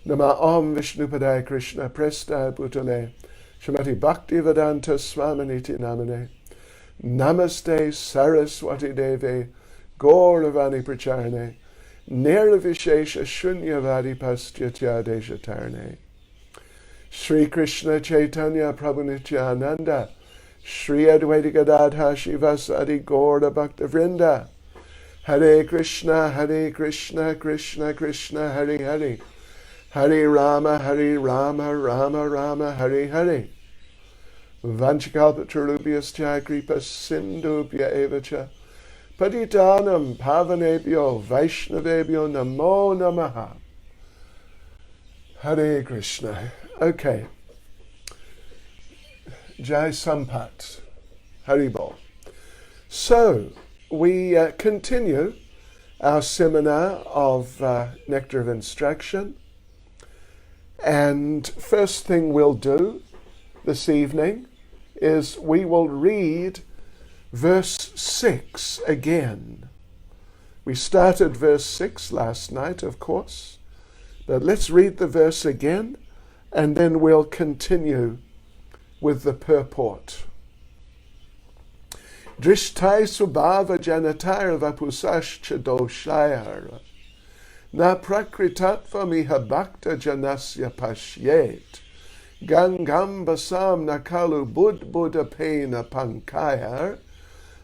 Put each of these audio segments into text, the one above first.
Nama Om Vishnupadaya Krishna Presta Bhutale Srimati Bhaktivedanta Swaminiti Namane Namaste Saraswati Deve Gauravani Pracharane Nirvishesha Shunyavadi Pastyatya Deshatarne Sri Krishna Chaitanya Prabhu Nityananda Sri Advaita Gadadha Shivasadi Gaura Bhakta Vrinda Hare Krishna Krishna Krishna Hare Hare Hare Rama Rama Rama Hare Hare Vanchakalpatarubhyascha kripa sindhubhya evacha Patitanam pavanebhyo vaishnavebhyo namo namaha. Hare Krishna. Okay. Jai Sampat. Haribol. So, we continue our seminar of Nectar of Instruction. And first thing we'll do this evening is we will read verse 6 again. We started verse 6 last night, of course, but let's read the verse again, and then we'll continue with the purport. Drishtai subhava janatar vapusash chadoshayar na prakritatvam iha bhakta janasya pashyet gangam basam nakalu buddhapena pankayar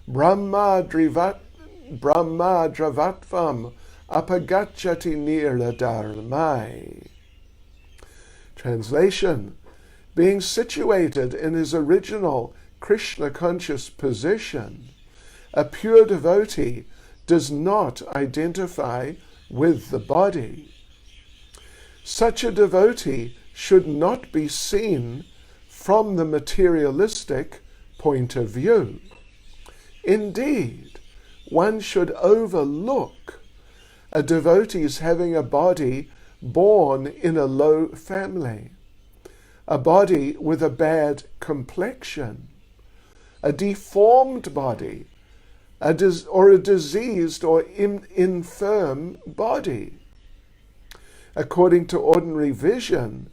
Brahma dravatvam apagachati niradharmai. Translation: being situated in his original Krishna-conscious position, a pure devotee does not identify with the body. Such a devotee should not be seen from the materialistic point of view. Indeed, one should overlook a devotee's having a body born in a low family, a body with a bad complexion, a deformed body, or a diseased or infirm body. According to ordinary vision,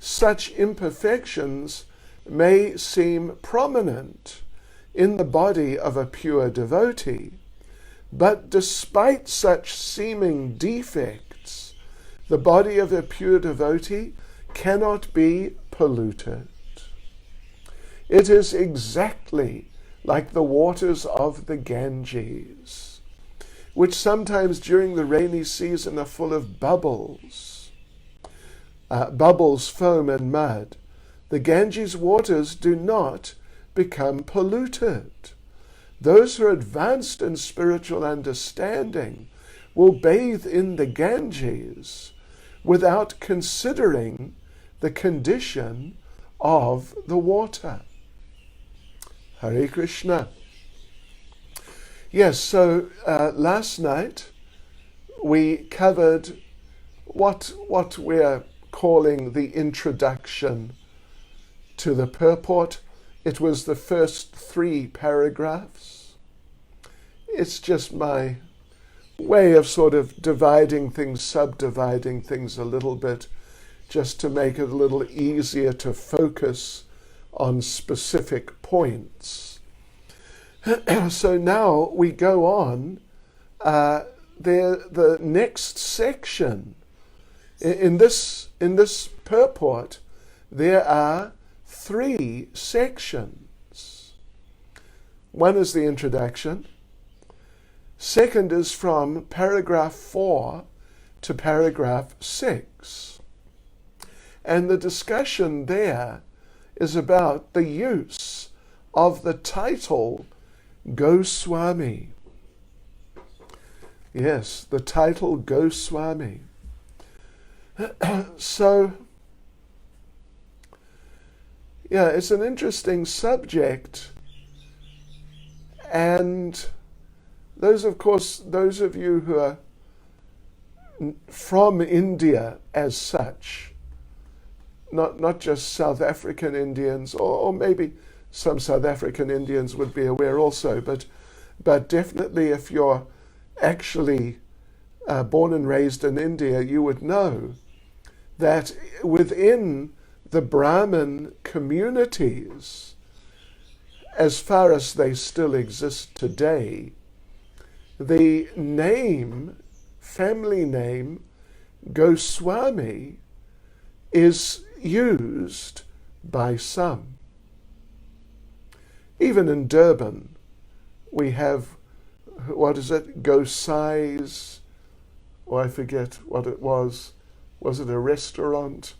such imperfections may seem prominent in the body of a pure devotee, but despite such seeming defects, the body of a pure devotee cannot be polluted. It is exactly like the waters of the Ganges, which sometimes during the rainy season are full of bubbles, foam and mud. The Ganges waters do not become polluted. Those who are advanced in spiritual understanding will bathe in the Ganges without considering the condition of the water. Hare Krishna. Yes, so last night we covered what we're calling the introduction to the purport. It was the first 3 paragraphs. It's just my way of sort of subdividing things a little bit, just to make it a little easier to focus on specific points. So now we go on. The next section in this purport, there are 3 sections. One is the introduction. Second is from paragraph 4 to paragraph 6. And the discussion there is about the use of the title Goswami. Yes, the title Goswami. So, yeah, it's an interesting subject, and those of you who are from India as such, not just South African Indians, or maybe some South African Indians would be aware also, but definitely if you're actually born and raised in India, you would know that within the Brahmin communities, as far as they still exist today, the name, family name, Goswami is used by some. Even in Durban, we have, what is it, Gosai's, or I forget what it was. Was it a restaurant?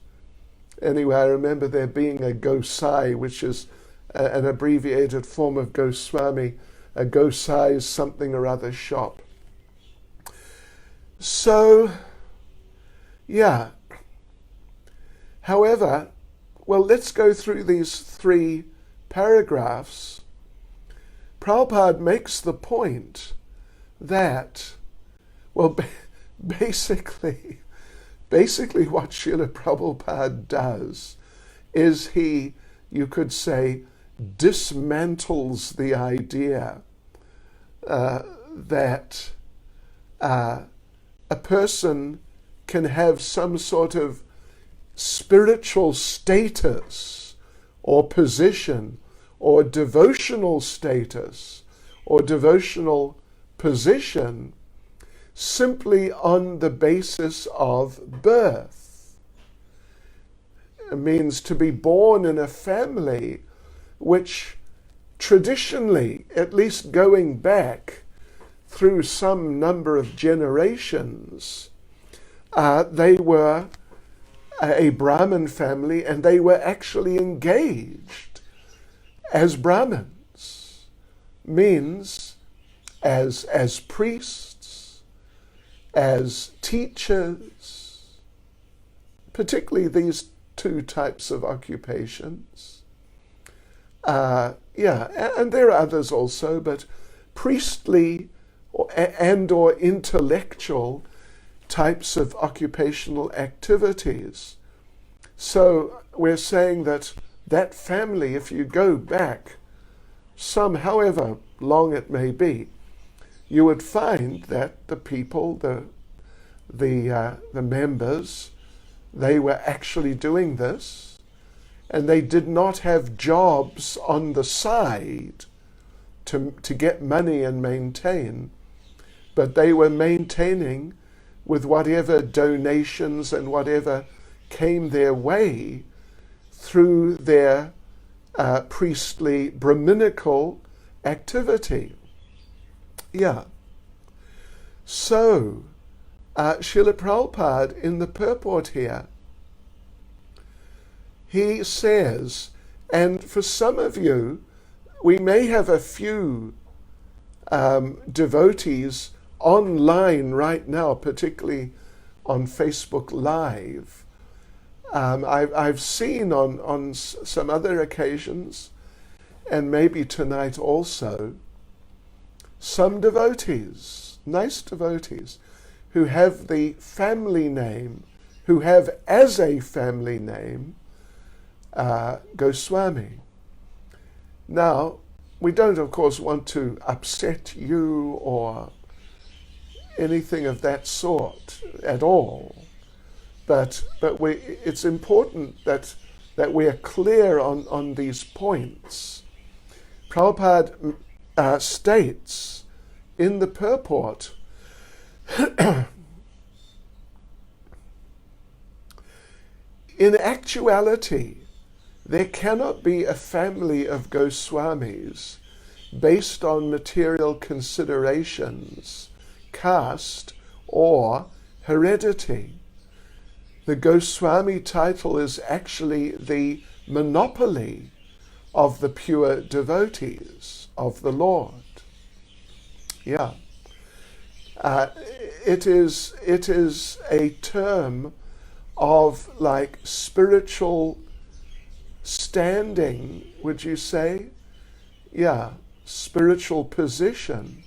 Anyway, I remember there being a Gosai, which is an abbreviated form of Goswami. A Gosai's something or other shop. So, yeah. However, well, let's go through these 3 paragraphs. Prabhupada makes the point that, well, basically what Srila Prabhupada does is he, you could say, dismantles the idea that a person can have some sort of spiritual status or position or devotional status or devotional position simply on the basis of birth. It means to be born in a family which traditionally, at least going back through some number of generations, they were a Brahmin family, and they were actually engaged as Brahmins, means as priests, as teachers, particularly these 2 types of occupations. And there are others also, but priestly or intellectual types of occupational activities. So we're saying that family, if you go back however long it may be, you would find that the people, the members, they were actually doing this, and they did not have jobs on the side to get money and maintain, but they were maintaining with whatever donations and whatever came their way through their priestly Brahminical activity. Yeah. So, Srila Prabhupada in the purport here, he says, and for some of you, we may have a few devotees online right now, particularly on Facebook Live. I've seen on some other occasions, and maybe tonight also, some devotees, nice devotees, who have the family name, who have as a family name Goswami. Now, we don't, of course, want to upset you or anything of that sort at all, but it's important that we are clear on these points. Prabhupada states in the purport, in actuality, there cannot be a family of Goswamis based on material considerations, caste, or heredity. The Goswami title is actually the monopoly of the pure devotees of the Lord. Yeah. It is a term of like spiritual standing, would you say? Yeah, spiritual position.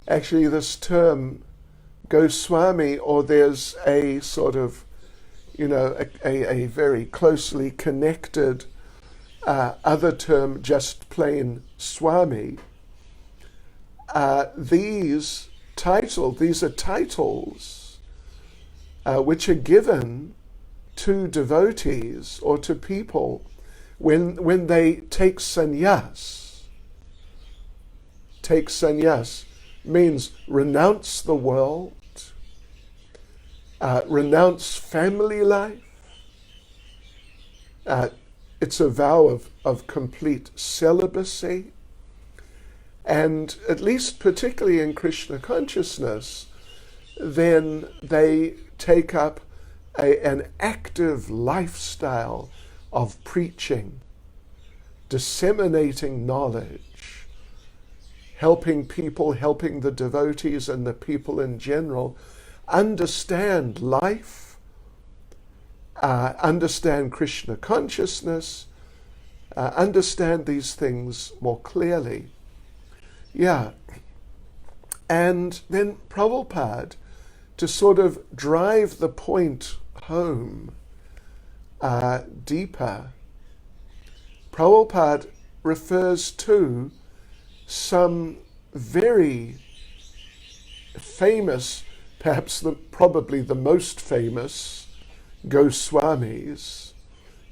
Actually, this term Goswami, or there's a sort of, a very closely connected other term, just plain Swami. These are titles which are given to devotees or to people when they take sannyas. Take sannyas means renounce the world, renounce family life. It's a vow of complete celibacy. And at least particularly in Krishna consciousness, then they take up an active lifestyle of preaching, disseminating knowledge, helping people, helping the devotees and the people in general understand life, understand Krishna consciousness, understand these things more clearly. Yeah. And then Prabhupada, to sort of drive the point home deeper, Prabhupada refers to some very famous, perhaps probably the most famous Goswamis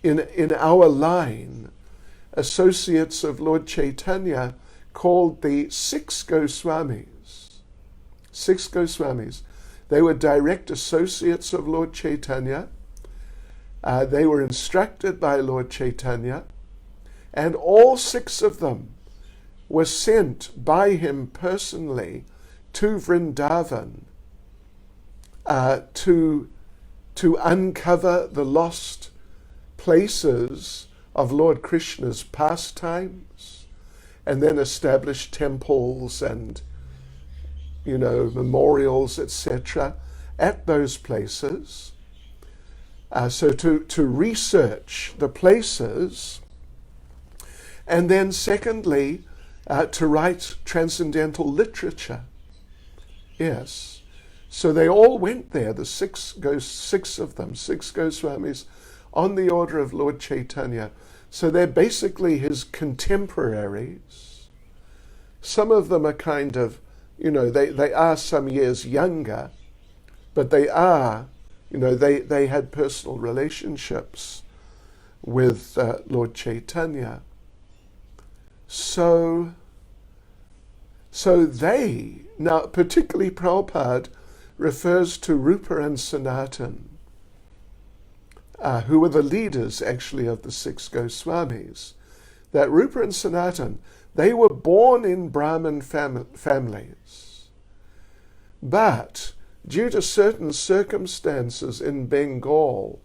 in our line, associates of Lord Chaitanya, called the six Goswamis. Six Goswamis. They were direct associates of Lord Chaitanya. They were instructed by Lord Chaitanya, and all six of them were sent by him personally to Vrindavan to uncover the lost places of Lord Krishna's pastimes, and then establish temples and, memorials, etc., at those places. So to research the places, and then secondly, to write transcendental literature. Yes. So they all went there, the six of them, six Goswamis, on the order of Lord Chaitanya. So they're basically his contemporaries. Some of them are kind of, they are some years younger, but they are, they had personal relationships with Lord Chaitanya. So they, now particularly Prabhupada, refers to Rupa and Sanatan, who were the leaders actually of the six Goswamis. That Rupa and Sanatan, they were born in Brahmin families, but due to certain circumstances in Bengal,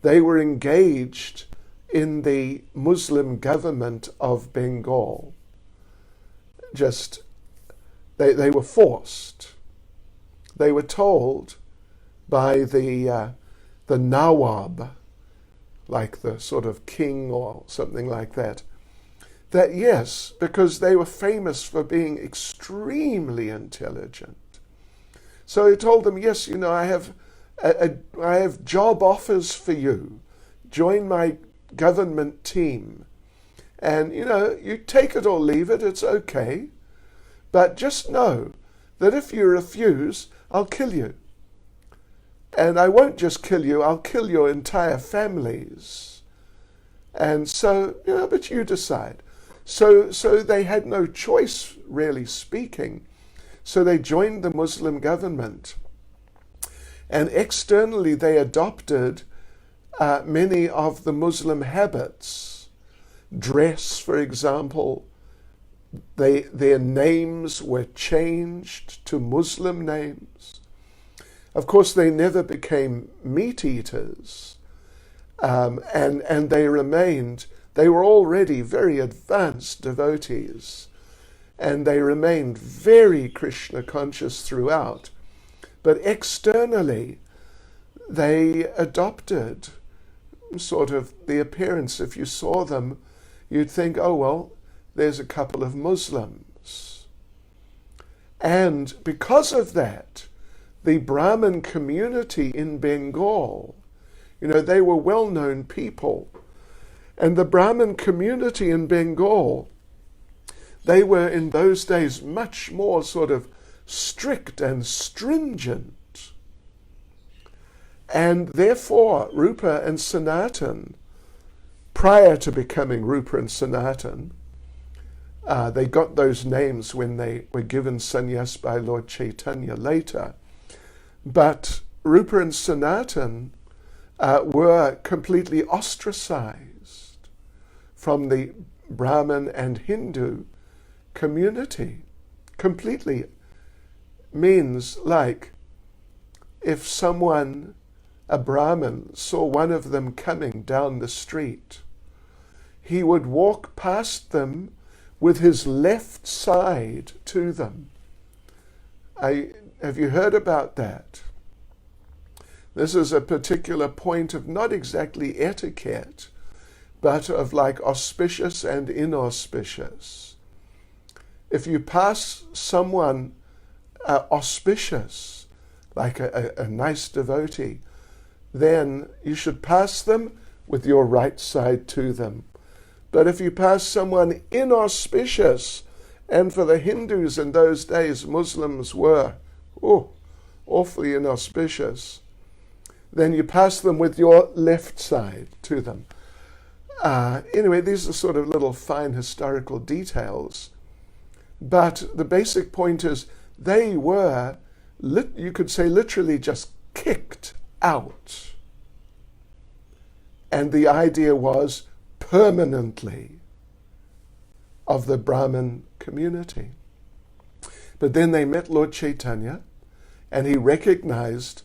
they were engaged in the Muslim government of Bengal. They were forced. They were told by the Nawab, like the sort of king or something like that yes, because they were famous for being extremely intelligent. So he told them, yes, I have job offers for you. Join my government team. And, you take it or leave it, it's okay. But just know that if you refuse, I'll kill you. And I won't just kill you, I'll kill your entire families. And so, but you decide. So they had no choice, really speaking. So they joined the Muslim government. And externally they adopted many of the Muslim habits. Dress, for example. Their names were changed to Muslim names. Of course, they never became meat eaters, and they were already very advanced devotees, and they remained very Krishna conscious throughout. But externally, they adopted sort of the appearance. If you saw them, you'd think, oh, well, there's a couple of Muslims. And because of that, the Brahmin community in Bengal, they were well-known people. And the Brahmin community in Bengal, they were in those days much more sort of strict and stringent. And therefore, Rupa and Sanatan, prior to becoming Rupa and Sanatan, they got those names when they were given sannyas by Lord Chaitanya later. But Rupa and Sanatan were completely ostracized from the Brahmin and Hindu community. Completely means like if someone, a Brahmin, saw one of them coming down the street, he would walk past them with his left side to them. Have you heard about that? This is a particular point of not exactly etiquette, but of like auspicious and inauspicious. If you pass someone auspicious, like a nice devotee, then you should pass them with your right side to them. But if you pass someone inauspicious, and for the Hindus in those days, Muslims were awfully inauspicious, then you pass them with your left side to them. Anyway, these are sort of little fine historical details. But the basic point is they were, you could say, literally just kicked out. And the idea was permanently of the Brahmin community. But then they met Lord Chaitanya, and he recognized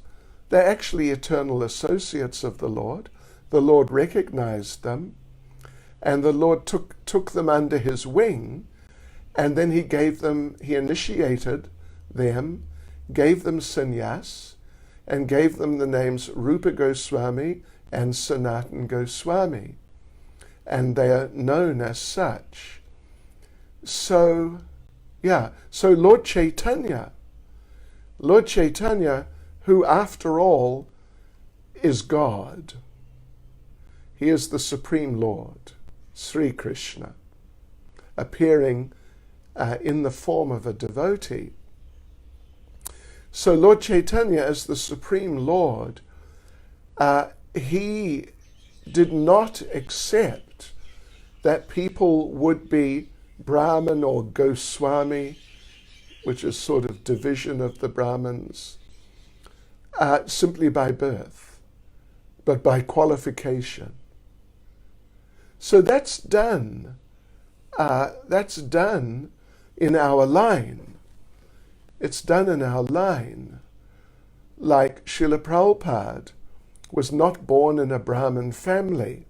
they're actually eternal associates of the Lord. The Lord recognized them, and the Lord took them under his wing, and then he initiated them, gave them sannyas, and gave them the names Rupa Goswami and Sanatan Goswami. And they are known as such. So Lord Chaitanya, who after all is God, he is the Supreme Lord, Sri Krishna, appearing in the form of a devotee. So Lord Chaitanya, as the Supreme Lord, he did not accept that people would be Brahmin or Goswami, which is sort of division of the Brahmins, simply by birth, but by qualification. So that's done. That's done in our line. It's done in our line. Like Srila Prabhupada was not born in a Brahmin family.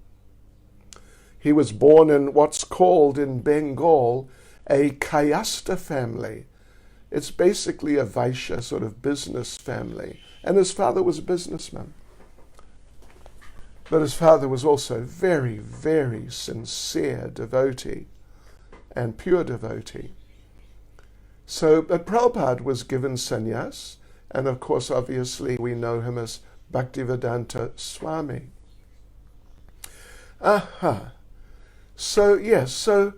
He was born in what's called in Bengal a Kayasta family. It's basically a Vaishya sort of business family. And his father was a businessman. But his father was also very, very sincere devotee and pure devotee. So, but Prabhupada was given sannyas, and of course, obviously, we know him as Bhaktivedanta Swami. So, yes, so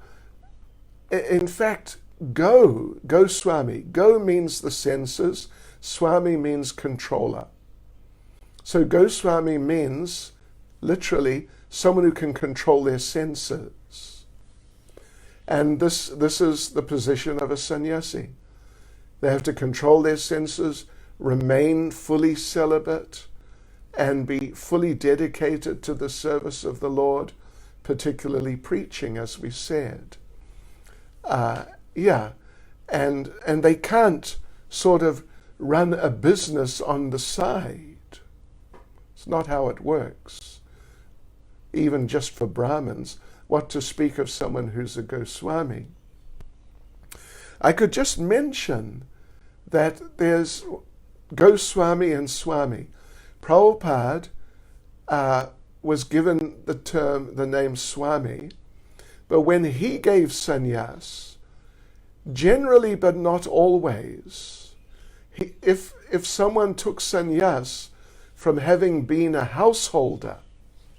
in fact, Goswami. Go means the senses, Swami means controller. So Goswami means literally someone who can control their senses. And this is the position of a sannyasi. They have to control their senses, remain fully celibate, and be fully dedicated to the service of the Lord, particularly preaching, as we said. And they can't sort of run a business on the side. It's not how it works. Even just for Brahmins, what to speak of someone who's a Goswami. I could just mention that there's Goswami and Swami. Prabhupada was given the name Swami, but when he gave sannyas, generally but not always, if someone took sannyas from having been a householder,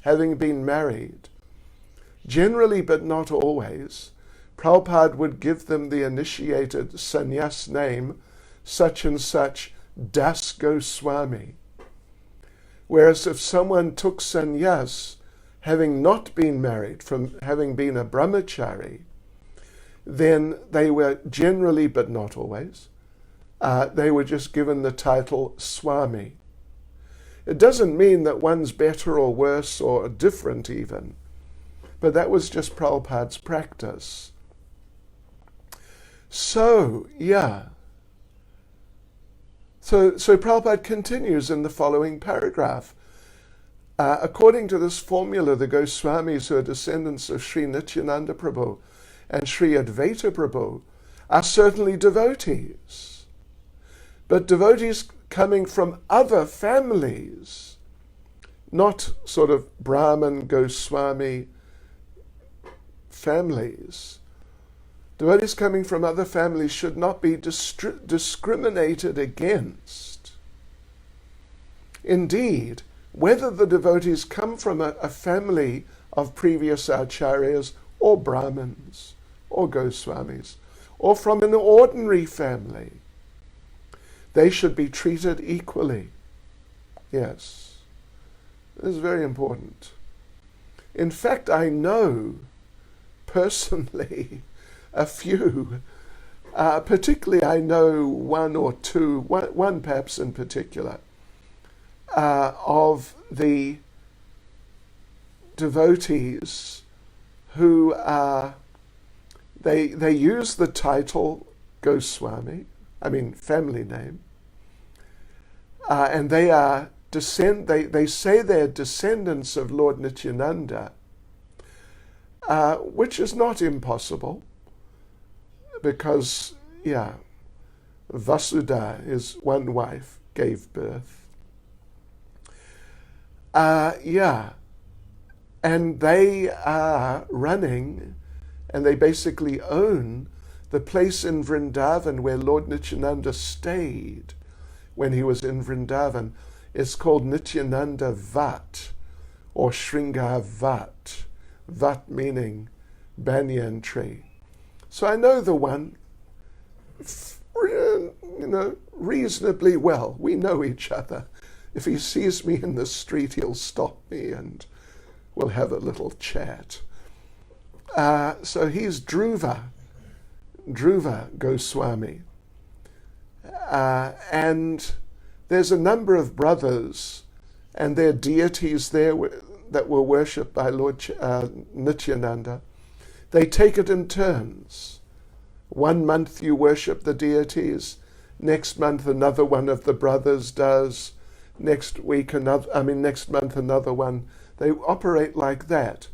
having been married, generally but not always, Prabhupada would give them the initiated sannyas name, such and such Das Goswami. Whereas if someone took sannyas, having not been married, from having been a brahmachari, then they were generally, but not always, they were just given the title Swami. It doesn't mean that one's better or worse or different even, but that was just Prabhupada's practice. So, yeah. So Prabhupada continues in the following paragraph. According to this formula, the Goswamis, who are descendants of Sri Nityananda Prabhu and Sri Advaita Prabhu, are certainly devotees. But devotees coming from other families, not sort of Brahmin, Goswami families. Devotees coming from other families should not be discriminated against. Indeed, whether the devotees come from a family of previous acharyas or Brahmins or Goswamis, or from an ordinary family, they should be treated equally. Yes, this is very important. In fact, I know personally a few, particularly I know one or two, one perhaps in particular, of the devotees who they use the title Goswami, family name, and they are they say they're descendants of Lord Nityananda, which is not impossible, because Vasudha, his one wife, gave birth. And they are running, and they basically own the place in Vrindavan where Lord Nityananda stayed when he was in Vrindavan. It's called Nityananda Vat, or Shringar Vat. Vat meaning banyan tree. So I know the one, reasonably well. We know each other. If he sees me in the street, he'll stop me and we'll have a little chat. So he's Dhruva Goswami. And there's a number of brothers and their deities there that were worshipped by Lord Nityananda. They take it in turns. 1 month you worship the deities, next month another one of the brothers does, next month another one. They operate like that.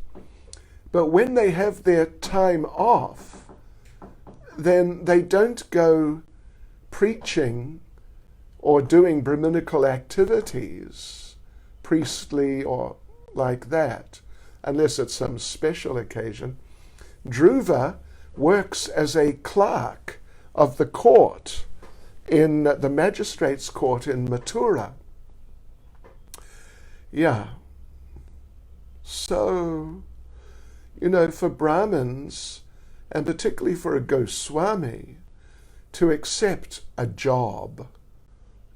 But when they have their time off, then they don't go preaching or doing Brahminical activities, priestly or like that, unless it's some special occasion. Dhruva works as a clerk of the court in the magistrate's court in Mathura. So, for Brahmins, and particularly for a Goswami, to accept a job,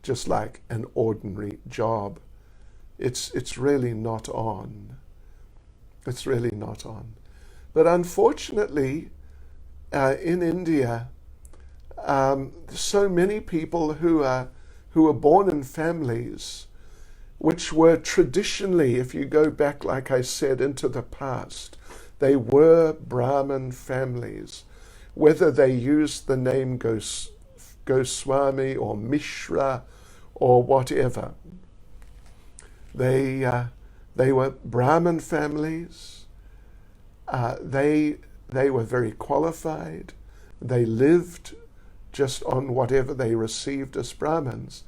just like an ordinary job, it's really not on. It's really not on. But unfortunately, in India, so many people who were born in families which were traditionally, if you go back, like I said, into the past, they were Brahmin families, whether they used the name Goswami or Mishra or whatever. They were Brahmin families. They were very qualified. They lived just on whatever they received as Brahmins.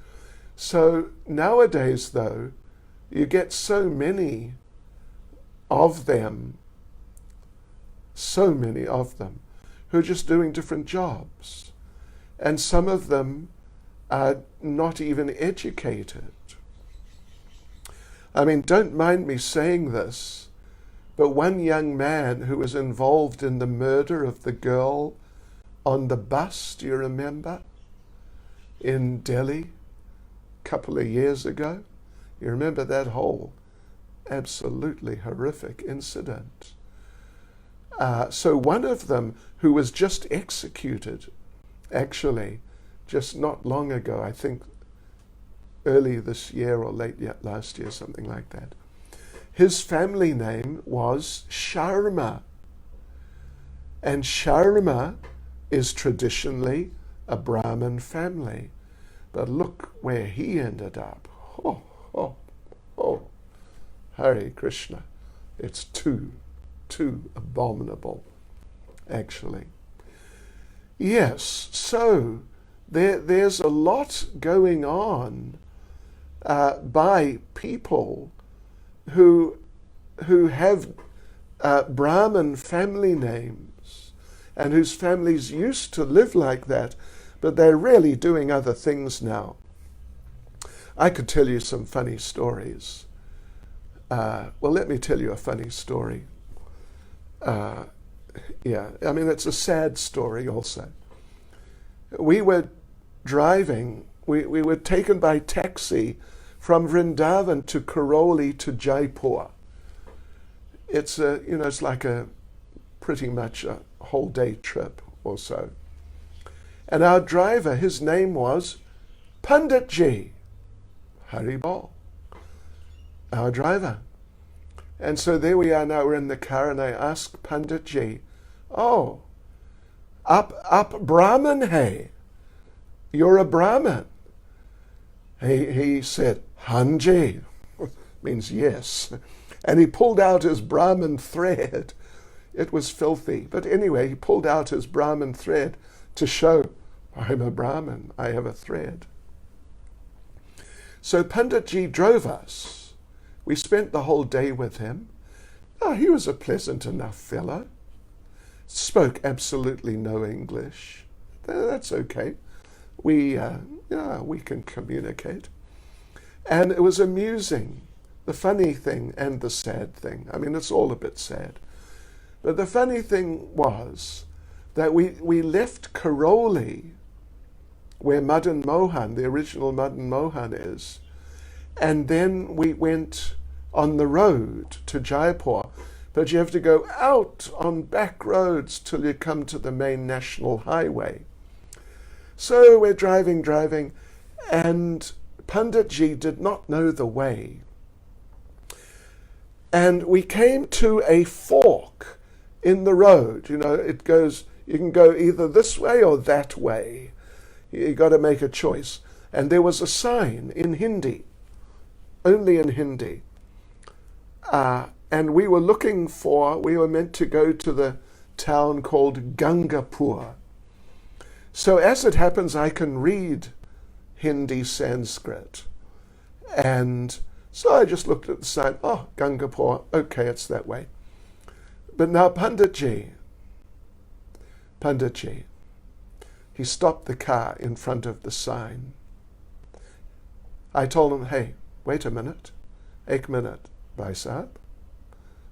So nowadays, though, you get so many of them, who are just doing different jobs. And some of them are not even educated. Don't mind me saying this, but one young man who was involved in the murder of the girl on the bus, do you remember, in Delhi a couple of years ago? You remember that whole absolutely horrific incident. So one of them, who was just executed, actually, just not long ago, I think early this year or late last year, something like that, his family name was Sharma. And Sharma is traditionally a Brahmin family. But look where he ended up. Oh, oh, oh. Hare Krishna. It's too abominable, actually. Yes, so there's a lot going on by people who have Brahmin family names and whose families used to live like that, but they're really doing other things now. I could tell you some funny stories. Well, let me tell you a funny story. It's a sad story also. We were driving, we were taken by taxi from Vrindavan to Karoli to Jaipur. It's like a pretty much a whole day trip or so. And our driver, his name was Panditji, Haribol, our driver. And so there we are now, we're in the car, and I asked Panditji, oh, up Brahmin hai, you're a Brahmin. He said, Hanji, means yes. And he pulled out his Brahmin thread. It was filthy. But anyway, he pulled out his Brahmin thread to show, I'm a Brahmin, I have a thread. So Panditji drove us. We spent the whole day with him. Oh, he was a pleasant enough fellow. Spoke absolutely no English. That's okay. We can communicate. And it was amusing, the funny thing and the sad thing. I mean, it's all a bit sad. But the funny thing was that we left Karoli, where Madan Mohan, the original Madan Mohan is, and then we went on the road to Jaipur. But you have to go out on back roads till you come to the main national highway. So we're driving, and Panditji did not know the way. And we came to a fork in the road. You know, it goes, you can go either this way or that way. You got to make a choice. And there was a sign in Hindi, only in Hindi. And we were meant to go to the town called Gangapur. So as it happens, I can read Hindi Sanskrit. And so I just looked at the sign, oh, Gangapur, okay, it's that way. But now Panditji, he stopped the car in front of the sign. I told him, hey, wait a minute, ek minute, bhai sahab,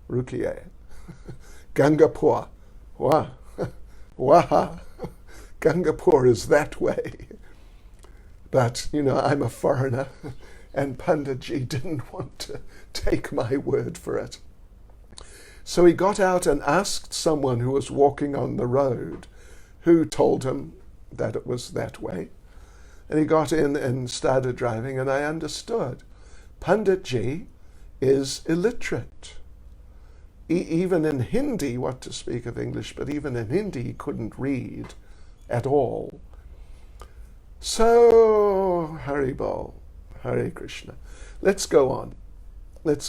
rukiye. Gangapur, wah, waha. Gangapur is that way. But, I'm a foreigner, and Panditji didn't want to take my word for it. So he got out and asked someone who was walking on the road, who told him that it was that way. And he got in and started driving, and I understood. Panditji is illiterate. Even in Hindi, what to speak of English, but even in Hindi he couldn't read at all. So, Haribol, Hare Krishna. Let's go on. Let's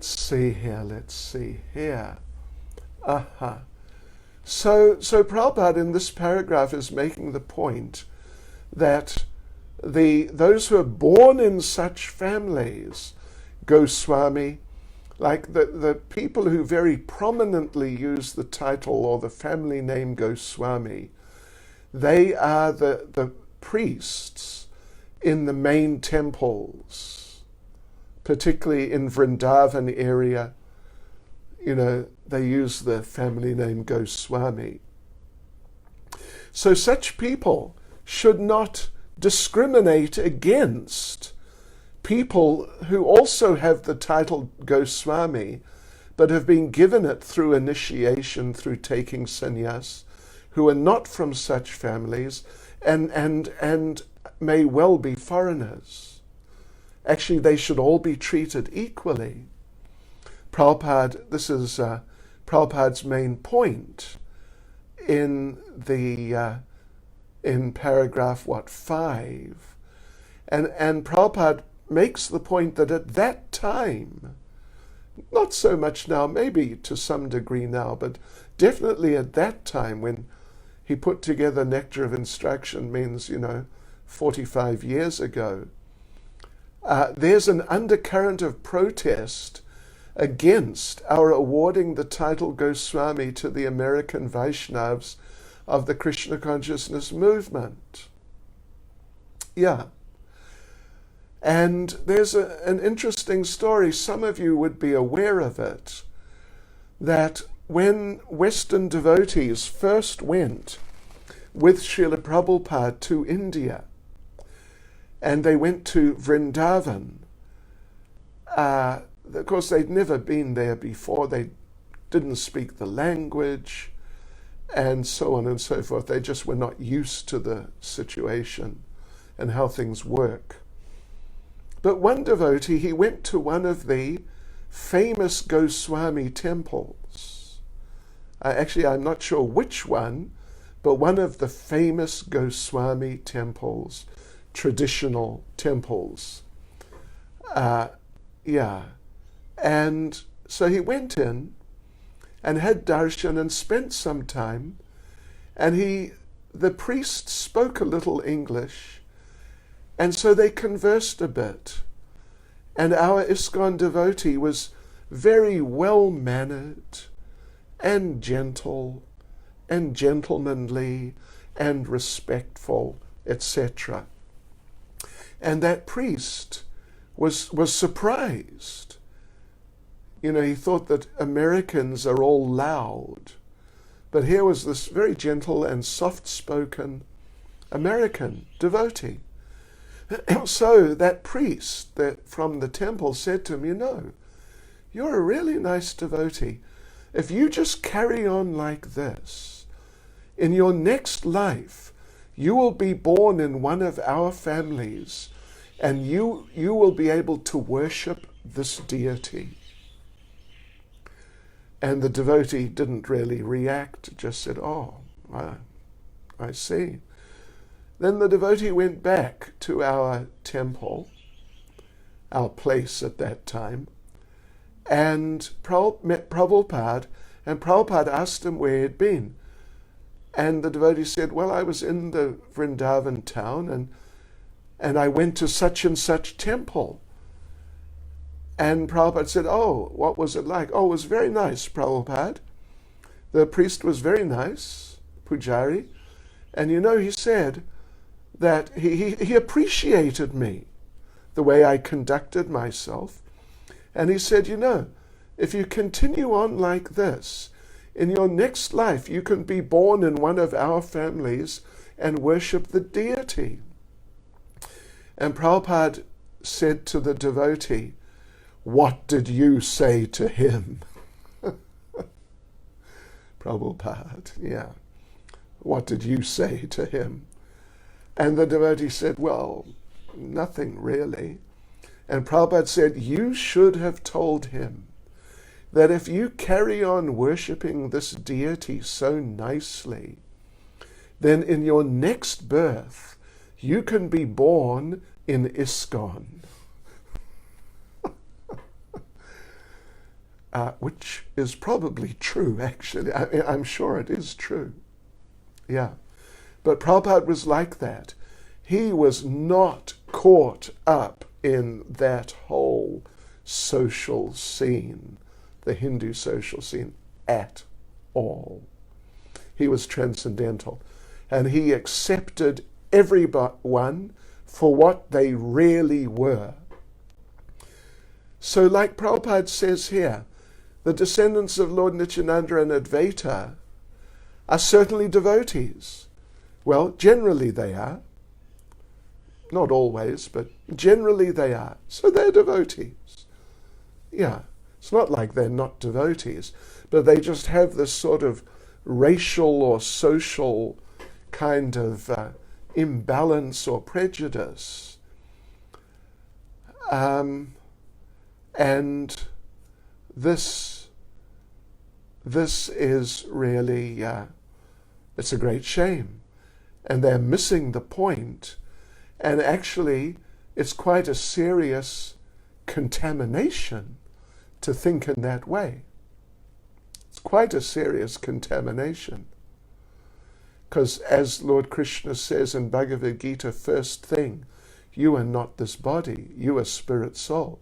see here. Aha. So Prabhupada in this paragraph is making the point that those who are born in such families, Goswami, like the people who very prominently use the title or the family name Goswami, they are the priests in the main temples, particularly in Vrindavan area. They use the family name Goswami. So such people should not discriminate against people who also have the title Goswami, but have been given it through initiation, through taking sannyas, who are not from such families, and may well be foreigners. Actually, they should all be treated equally. Prabhupada, this is Prabhupada's main point in paragraph 5, and Prabhupada makes the point that at that time, not so much now, maybe to some degree now, but definitely at that time when he put together Nectar of Instruction, means 45 years ago, there's an undercurrent of protest against our awarding the title Goswami to the American Vaishnavas of the Krishna consciousness movement. Yeah. And there's an interesting story, some of you would be aware of it, that when Western devotees first went with Srila Prabhupada to India, and they went to Vrindavan, of course they'd never been there before, they didn't speak the language, and so on and so forth. They just were not used to the situation and how things work. But one devotee, he went to one of the famous Goswami temples. Actually, I'm not sure which one, but one of the famous Goswami temples, traditional temples. And so he went in and had darshan and spent some time, and the priest spoke a little English, and so they conversed a bit. And our ISKCON devotee was very well-mannered and gentle and gentlemanly and respectful, etc. And that priest was surprised. He thought that Americans are all loud. But here was this very gentle and soft-spoken American devotee. So that priest from the temple said to him, you're a really nice devotee. If you just carry on like this, in your next life, you will be born in one of our families, and you will be able to worship this deity. And the devotee didn't really react, just said, oh, I see. Then the devotee went back to our temple, our place at that time, and met Prabhupada, and Prabhupada asked him where he'd been. And the devotee said, well, I was in the Vrindavan town, and I went to such and such temple. And Prabhupada said, oh, what was it like? Oh, it was very nice, Prabhupada. The priest was very nice, Pujari. And he said that he appreciated me, the way I conducted myself. And he said, if you continue on like this, in your next life you can be born in one of our families and worship the deity. And Prabhupada said to the devotee, what did you say to him? Prabhupada, yeah. What did you say to him? And the devotee said, well, nothing really. And Prabhupada said, you should have told him that if you carry on worshipping this deity so nicely, then in your next birth, you can be born in ISKCON. Which is probably true, actually. I'm sure it is true. Yeah. But Prabhupada was like that. He was not caught up in that whole social scene, the Hindu social scene, at all. He was transcendental. And he accepted everyone for what they really were. So like Prabhupada says here, the descendants of Lord Nityananda and Advaita are certainly devotees. Well, generally they are. Not always, but generally they are. So they're devotees. Yeah, it's not like they're not devotees, but they just have this sort of racial or social kind of imbalance or prejudice. And this is really, it's a great shame. And they're missing the point. And actually, it's quite a serious contamination to think in that way. It's quite a serious contamination. Because as Lord Krishna says in Bhagavad Gita, first thing, you are not this body, you are spirit soul.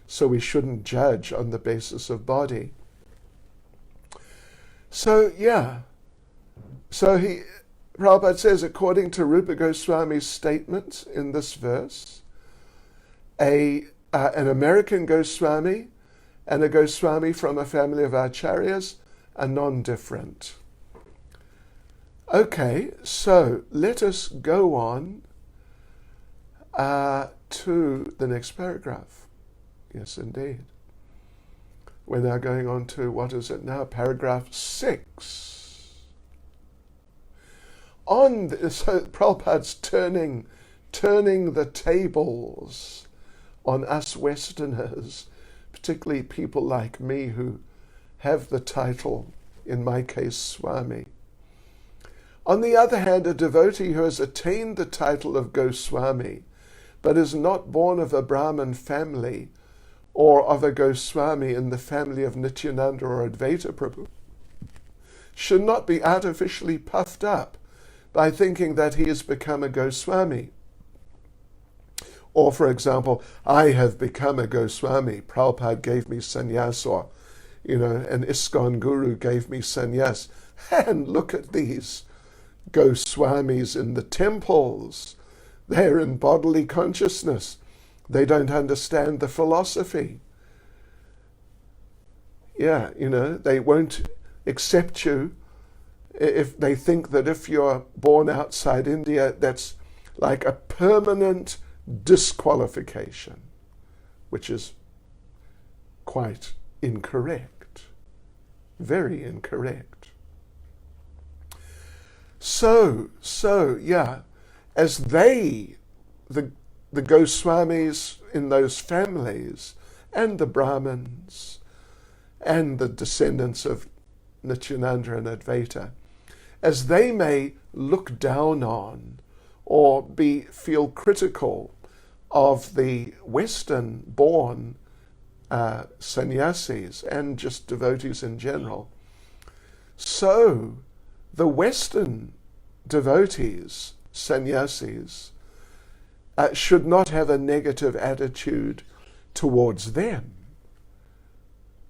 So we shouldn't judge on the basis of body. So, yeah. So Prabhupada says, according to Rupa Goswami's statement in this verse, an American Goswami and a Goswami from a family of acharyas are non-different. Okay, so let us go on to the next paragraph. Yes, indeed. We're now going on to, what is it now? Paragraph 6. So Prabhupada's turning the tables on us Westerners, particularly people like me who have the title, in my case, Swami. On the other hand, a devotee who has attained the title of Goswami, but is not born of a Brahmin family or of a Goswami in the family of Nityananda or Advaita Prabhu, should not be artificially puffed up by thinking that he has become a Goswami. Or, for example, I have become a Goswami. Prabhupada gave me sannyas, or, an ISKCON guru gave me sannyas. And look at these Goswamis in the temples. They're in bodily consciousness. They don't understand the philosophy. Yeah, they won't accept you if they think that if you're born outside India, that's like a permanent disqualification, which is quite incorrect, very incorrect. So yeah, as the Goswamis in those families and the Brahmins and the descendants of Nityananda and Advaita, as they may look down on or feel critical of the Western-born sannyasis and just devotees in general, so the Western devotees, sannyasis, should not have a negative attitude towards them.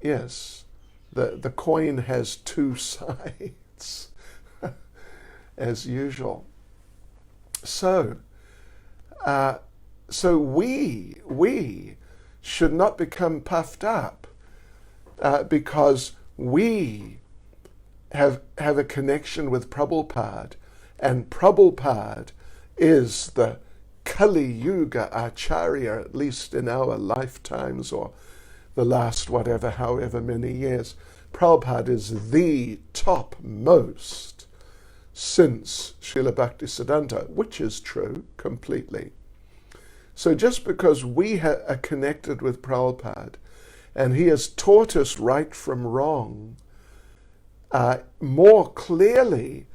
Yes, the coin has two sides, as usual. So we should not become puffed up because we have a connection with Prabhupada, and Prabhupada is the Kali Yuga Acharya, at least in our lifetimes, or the last however many years. Prabhupada is the topmost since Srila Bhaktisiddhanta, which is true completely. So just because we are connected with Prabhupada and he has taught us right from wrong more clearly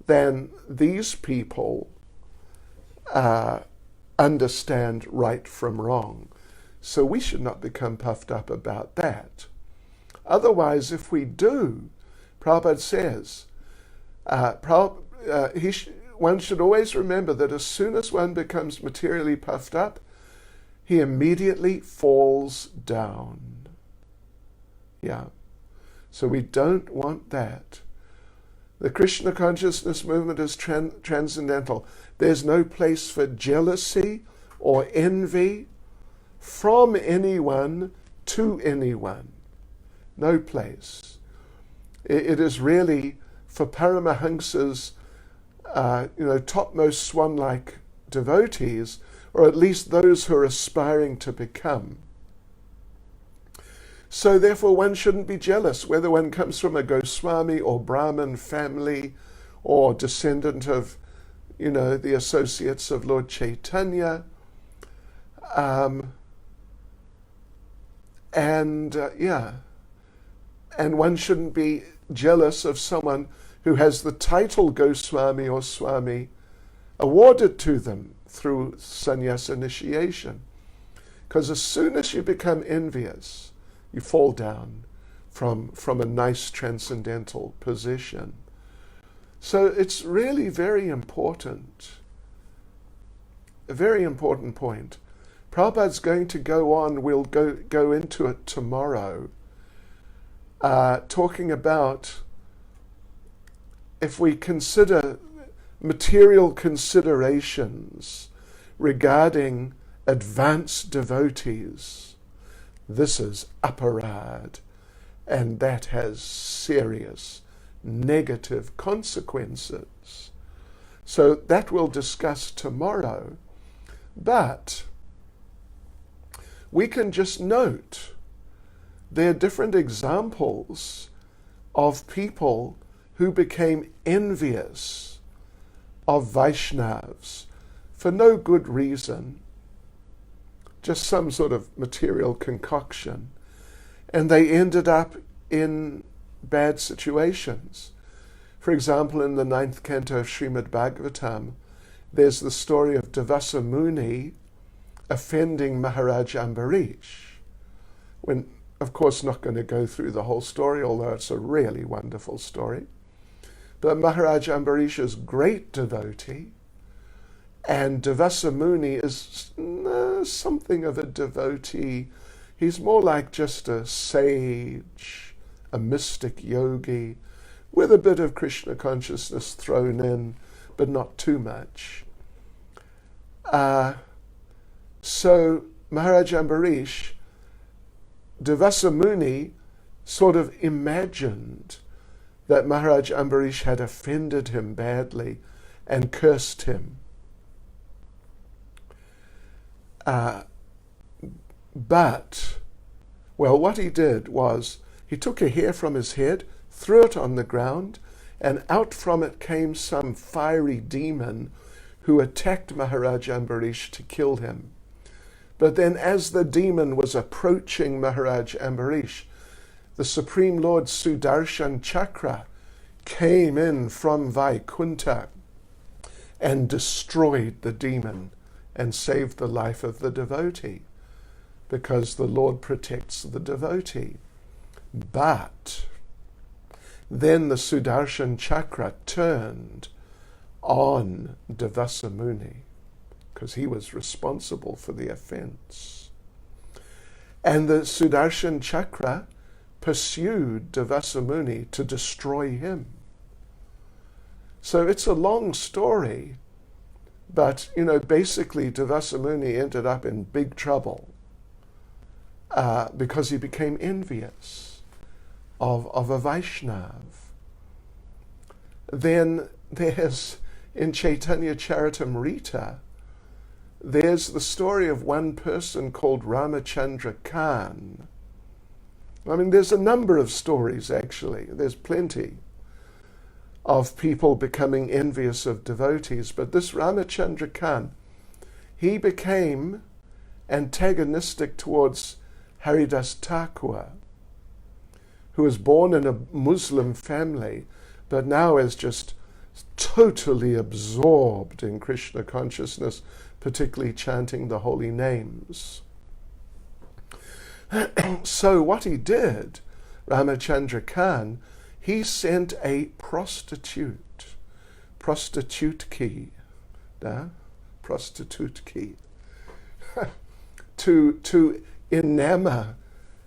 than these people understand right from wrong. So we should not become puffed up about that. Otherwise, if we do, Prabhupada says, one should always remember that as soon as one becomes materially puffed up, he immediately falls down. Yeah. So we don't want that. The Krishna consciousness movement is transcendental. There's no place for jealousy or envy from anyone to anyone. No place. It is really for Paramahansa's, topmost swan-like devotees, or at least those who are aspiring to become. So therefore one shouldn't be jealous whether one comes from a Goswami or Brahmin family or descendant of, the associates of Lord Chaitanya. And one shouldn't be jealous of someone who has the title Goswami or Swami awarded to them through sannyas initiation. Because as soon as you become envious, you fall down from a nice transcendental position. So it's really very important, a very important point. Prabhupada's going to go on, we'll go into it tomorrow, talking about if we consider material considerations regarding advanced devotees, this is aparad, and that has serious negative consequences. So that we'll discuss tomorrow. But we can just note there are different examples of people who became envious of Vaishnavas for no good reason, just some sort of material concoction, and they ended up in bad situations. For example, in the 9th canto of Srimad Bhagavatam, there's the story of Devasa Muni offending Maharaj Ambarish. When, of course, not going to go through the whole story, although it's a really wonderful story. But Maharaj Ambarish is great devotee, and Devasa Muni is something of a devotee. He's more like just a sage, a mystic yogi, with a bit of Krishna consciousness thrown in, but not too much. So Maharaj Ambarish, Devasa Muni sort of imagined that Maharaj Ambarish had offended him badly and cursed him. But what he did was he took a hair from his head, threw it on the ground, and out from it came some fiery demon who attacked Maharaj Ambarish to kill him. But then as the demon was approaching Maharaj Ambarish, the Supreme Lord Sudarshan Chakra came in from Vaikunta and destroyed the demon and saved the life of the devotee, because the Lord protects the devotee. But then the Sudarshan Chakra turned on Devasa Muni, because he was responsible for the offense. And the Sudarshan Chakra pursued Devasa Muni to destroy him. So it's a long story, but, basically Devasa Muni ended up in big trouble because he became envious of a Vaishnav. Then there's, in Chaitanya Charitamrita, there's the story of one person called Ramachandra Khan. I mean, there's a number of stories, actually. There's plenty of people becoming envious of devotees. But this Ramachandra Khan, he became antagonistic towards Haridas Thakur, who was born in a Muslim family, but now is just totally absorbed in Krishna consciousness, particularly chanting the holy names. So what he did, Ramachandra Khan, he sent a prostitute to enamor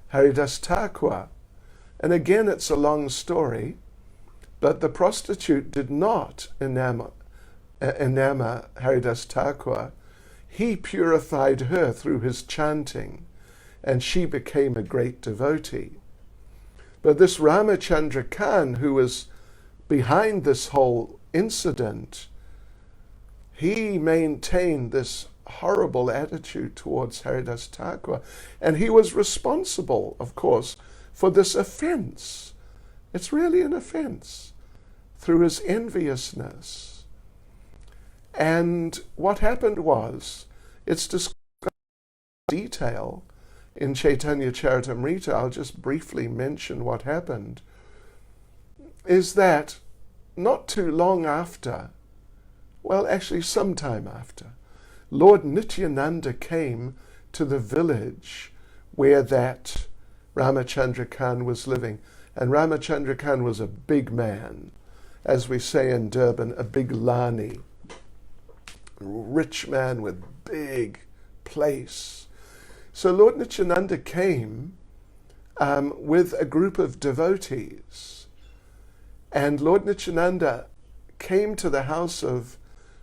Haridas Thakur. And again, it's a long story, but the prostitute did not enamor Haridas Thakur. He purified her through his chanting, and she became a great devotee. But this Ramachandra Khan, who was behind this whole incident, he maintained this horrible attitude towards Haridas Thakur. And he was responsible, of course, for this offense. It's really an offense through his enviousness. And what happened was, it's described in detail in Chaitanya Charitamrita. I'll just briefly mention what happened, is that not too long after, well, actually sometime after, Lord Nityananda came to the village where that Ramachandra Khan was living. And Ramachandra Khan was a big man, as we say in Durban, a big Lani, rich man with big place. So Lord Nityananda came with a group of devotees. And Lord Nityananda came to the house of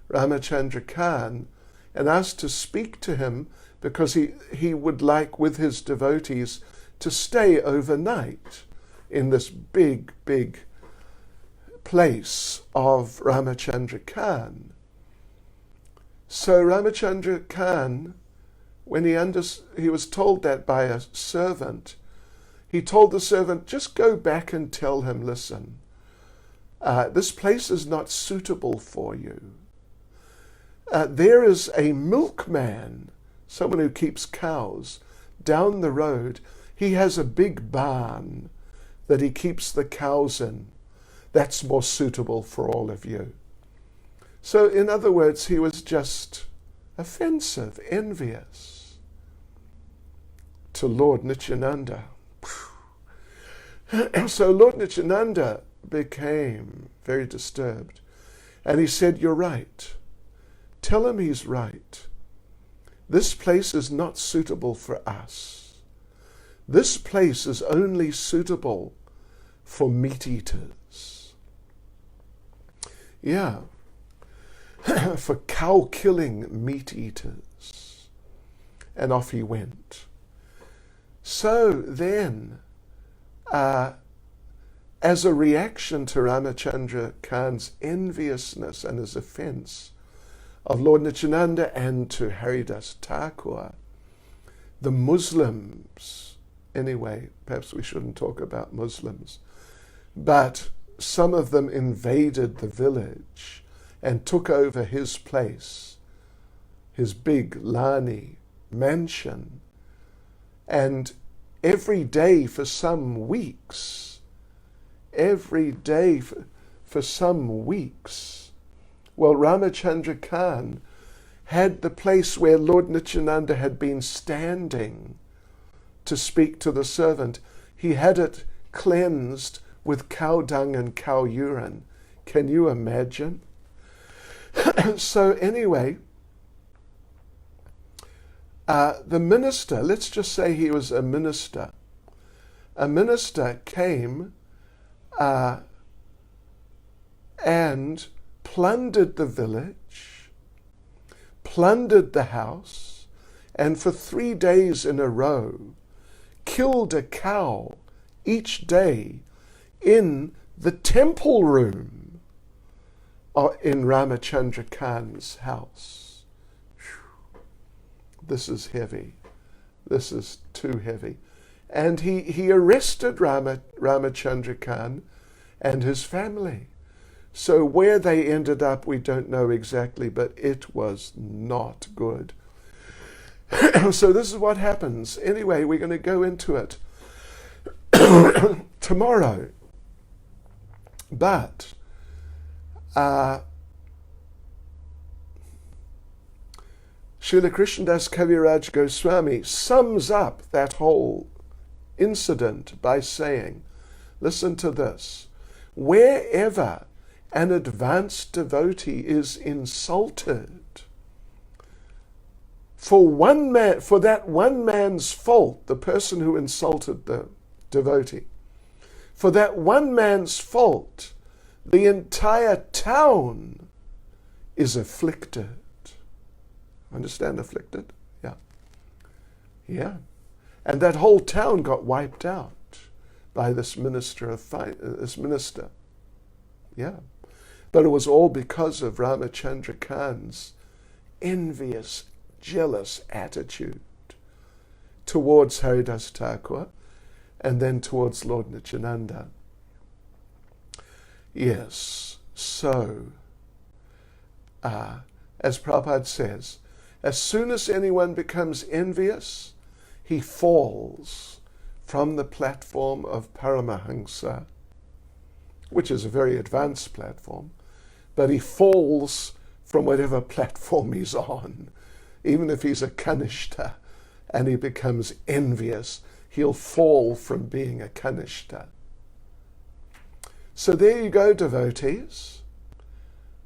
Ramachandra Khan and asked to speak to him because he would like, with his devotees, to stay overnight in this big, big place of Ramachandra Khan. So Ramachandra Khan, when he was told that by a servant, he told the servant, just go back and tell him, listen, this place is not suitable for you. There is a milkman, someone who keeps cows, down the road. He has a big barn that he keeps the cows in. That's more suitable for all of you. So, in other words, he was just offensive, envious to Lord Nityananda. So Lord Nityananda became very disturbed. And he said, you're right. Tell him he's right. This place is not suitable for us. This place is only suitable for meat eaters. Yeah, for cow-killing meat eaters. And off he went. So then, as a reaction to Ramachandra Khan's enviousness and his offense of Lord Nityananda and to Haridas Thakur, the Muslims, anyway, perhaps we shouldn't talk about Muslims, but some of them invaded the village and took over his place, his big Lani mansion, and every day for some weeks, well, Ramachandra Khan had the place where Lord Nityananda had been standing to speak to the servant. He had it cleansed with cow dung and cow urine. Can you imagine? So anyway, the minister, let's just say he was a minister came and plundered the village, plundered the house, and for 3 days in a row killed a cow each day in the temple room in Ramachandra Khan's house. Whew. This is heavy. This is too heavy. And he arrested Ramachandra Khan and his family. So where they ended up, we don't know exactly, but it was not good. So this is what happens. Anyway, we're going to go into it tomorrow. But Srila Krishnadas Kaviraj Goswami sums up that whole incident by saying, listen to this, wherever an advanced devotee is insulted, for that one man's fault, the person who insulted the devotee, for that one man's fault, the entire town is afflicted. Understand afflicted? Yeah. Yeah. And that whole town got wiped out by this minister. Yeah. But it was all because of Ramachandra Khan's envious, jealous attitude towards Haridas Thakur and then towards Lord Nityananda. Yes, so, as Prabhupada says, as soon as anyone becomes envious, he falls from the platform of Paramahansa, which is a very advanced platform, but he falls from whatever platform he's on. Even if he's a Kanishta and he becomes envious, he'll fall from being a Kanishta. So there you go, devotees.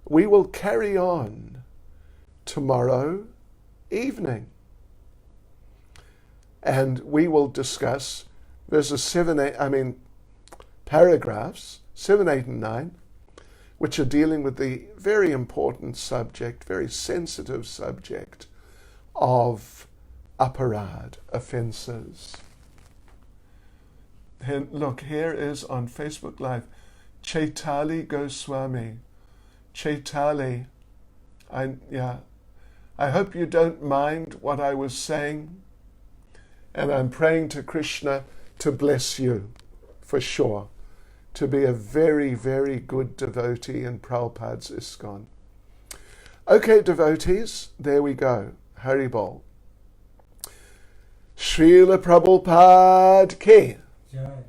We will carry on tomorrow evening. And we will discuss paragraphs 7, 8, and 9, which are dealing with the very important subject, very sensitive subject of aparad, offences. And look, here is on Facebook Live, Chaitali Goswami. Chaitali, I hope you don't mind what I was saying, and I'm praying to Krishna to bless you, for sure, to be a very, very good devotee in Prabhupada's ISKCON. Okay, devotees, there we go. Haribol. Srila Prabhupada Ki. Jai.